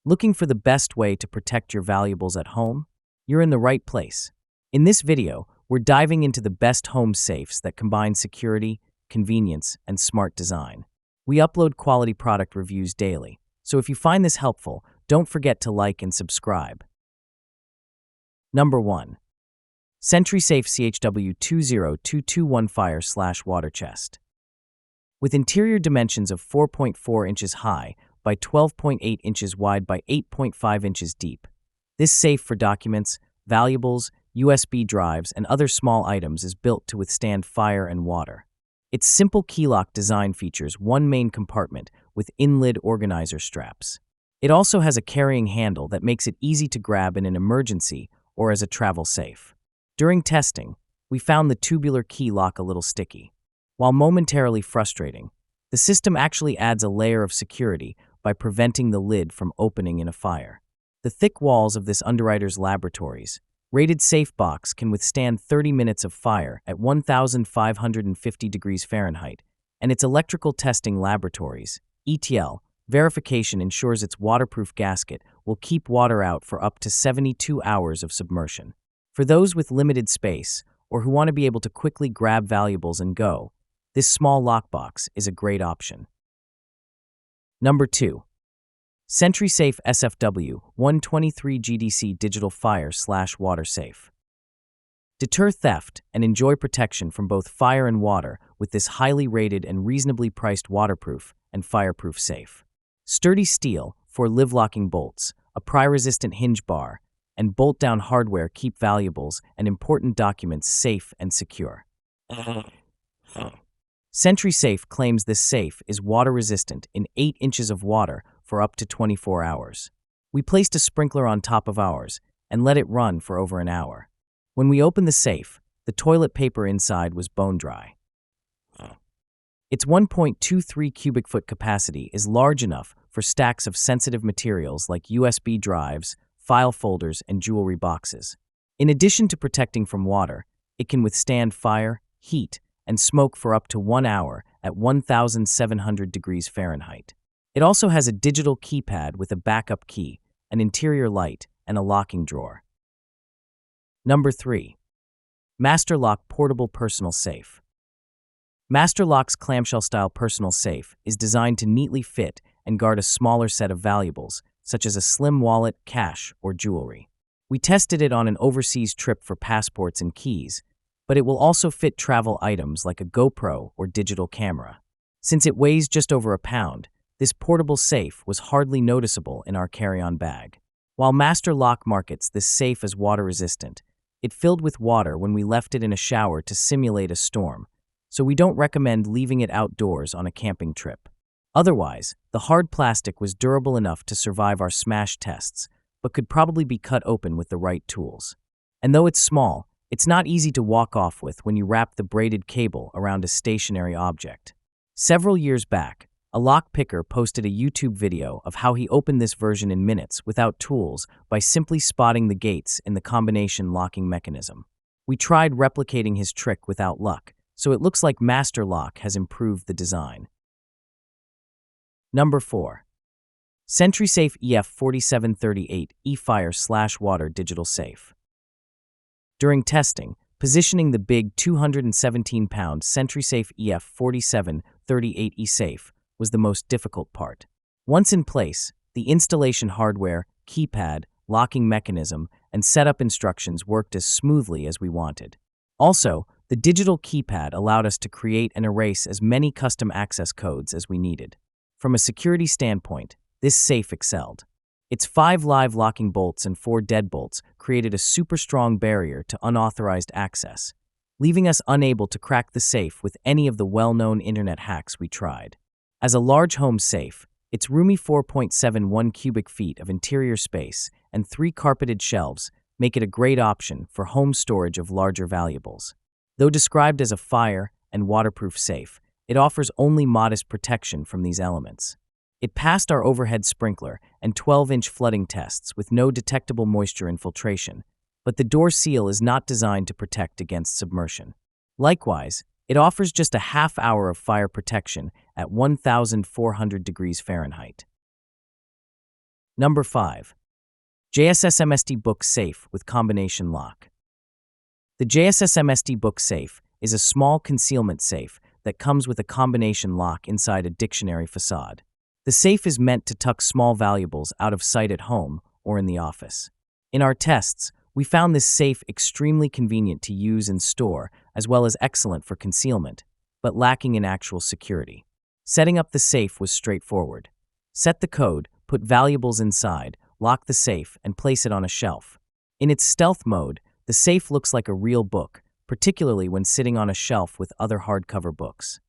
Looking for the best way to protect your valuables at home? You're in the right place. In this video, we're diving into the best home safes that combine security, convenience, and smart design. We upload quality product reviews daily, so if you find this helpful, don't forget to like and subscribe. Number 1. Sentry Safe CHW20221 Fire/Water Chest. With interior dimensions of 4.4 inches high by 12.8 inches wide by 8.5 inches deep, this safe for documents, valuables, USB drives, and other small items is built to withstand fire and water. Its simple key-lock design features one main compartment with in-lid organizer straps. It also has a carrying handle that makes it easy to grab in an emergency or as a travel safe. During testing, we found the tubular key lock a little sticky. While momentarily frustrating, the system actually adds a layer of security by preventing the lid from opening in a fire. The thick walls of this underwriter's laboratories rated safe box can withstand 30 minutes of fire at 1,550 degrees Fahrenheit, and its electrical testing laboratories, ETL, verification ensures its waterproof gasket will keep water out for up to 72 hours of submersion. For those with limited space or who want to be able to quickly grab valuables and go, this small lockbox is a great option. Number 2. Sentry Safe SFW123 GDC Digital Fire/Water Safe. Deter theft and enjoy protection from both fire and water with this highly rated and reasonably priced waterproof and fireproof safe. Sturdy steel for live-locking bolts, a pry-resistant hinge bar, and bolt-down hardware keep valuables and important documents safe and secure. Sentry Safe claims this safe is water-resistant in 8 inches of water for up to 24 hours. We placed a sprinkler on top of ours and let it run for over an hour. When we opened the safe, the toilet paper inside was bone dry. Its 1.23 cubic foot capacity is large enough for stacks of sensitive materials like USB drives, file folders, and jewelry boxes. In addition to protecting from water, it can withstand fire, heat, and smoke for up to 1 hour at 1,700 degrees Fahrenheit. It also has a digital keypad with a backup key, an interior light, and a locking drawer. Number 3. Master Lock Portable Personal Safe. Master Lock's clamshell-style personal safe is designed to neatly fit and guard a smaller set of valuables, such as a slim wallet, cash, or jewelry. We tested it on an overseas trip for passports and keys, but it will also fit travel items like a GoPro or digital camera. Since it weighs just over a pound, this portable safe was hardly noticeable in our carry-on bag. While Master Lock markets this safe as water-resistant, it filled with water when we left it in a shower to simulate a storm, so we don't recommend leaving it outdoors on a camping trip. Otherwise, the hard plastic was durable enough to survive our smash tests, but could probably be cut open with the right tools. And though it's small, it's not easy to walk off with when you wrap the braided cable around a stationary object. Several years back, a lockpicker posted a YouTube video of how he opened this version in minutes without tools by simply spotting the gates in the combination locking mechanism. We tried replicating his trick without luck, so it looks like Master Lock has improved the design. Number 4. Sentry Safe EF4738 E-Fire/Water Digital Safe. During testing, positioning the big 217-pound Sentry Safe EF4738 E-Safe was the most difficult part. Once in place, the installation hardware, keypad, locking mechanism, and setup instructions worked as smoothly as we wanted. Also, the digital keypad allowed us to create and erase as many custom access codes as we needed. From a security standpoint, this safe excelled. Its 5 live locking bolts and 4 deadbolts created a super strong barrier to unauthorized access, leaving us unable to crack the safe with any of the well-known internet hacks we tried. As a large home safe, its roomy 4.71 cubic feet of interior space and 3 carpeted shelves make it a great option for home storage of larger valuables. Though described as a fire and waterproof safe, it offers only modest protection from these elements. It passed our overhead sprinkler and 12-inch flooding tests with no detectable moisture infiltration, but the door seal is not designed to protect against submersion. Likewise, it offers just a half hour of fire protection at 1,400 degrees Fahrenheit. Number 5. JSSMD Book Safe with Combination Lock. The JSSMD Book Safe is a small concealment safe that comes with a combination lock inside a dictionary facade. The safe is meant to tuck small valuables out of sight at home or in the office. In our tests, we found this safe extremely convenient to use and store, as well as excellent for concealment, but lacking in actual security. Setting up the safe was straightforward. Set the code, put valuables inside, lock the safe, and place it on a shelf. In its stealth mode, the safe looks like a real book, particularly when sitting on a shelf with other hardcover books.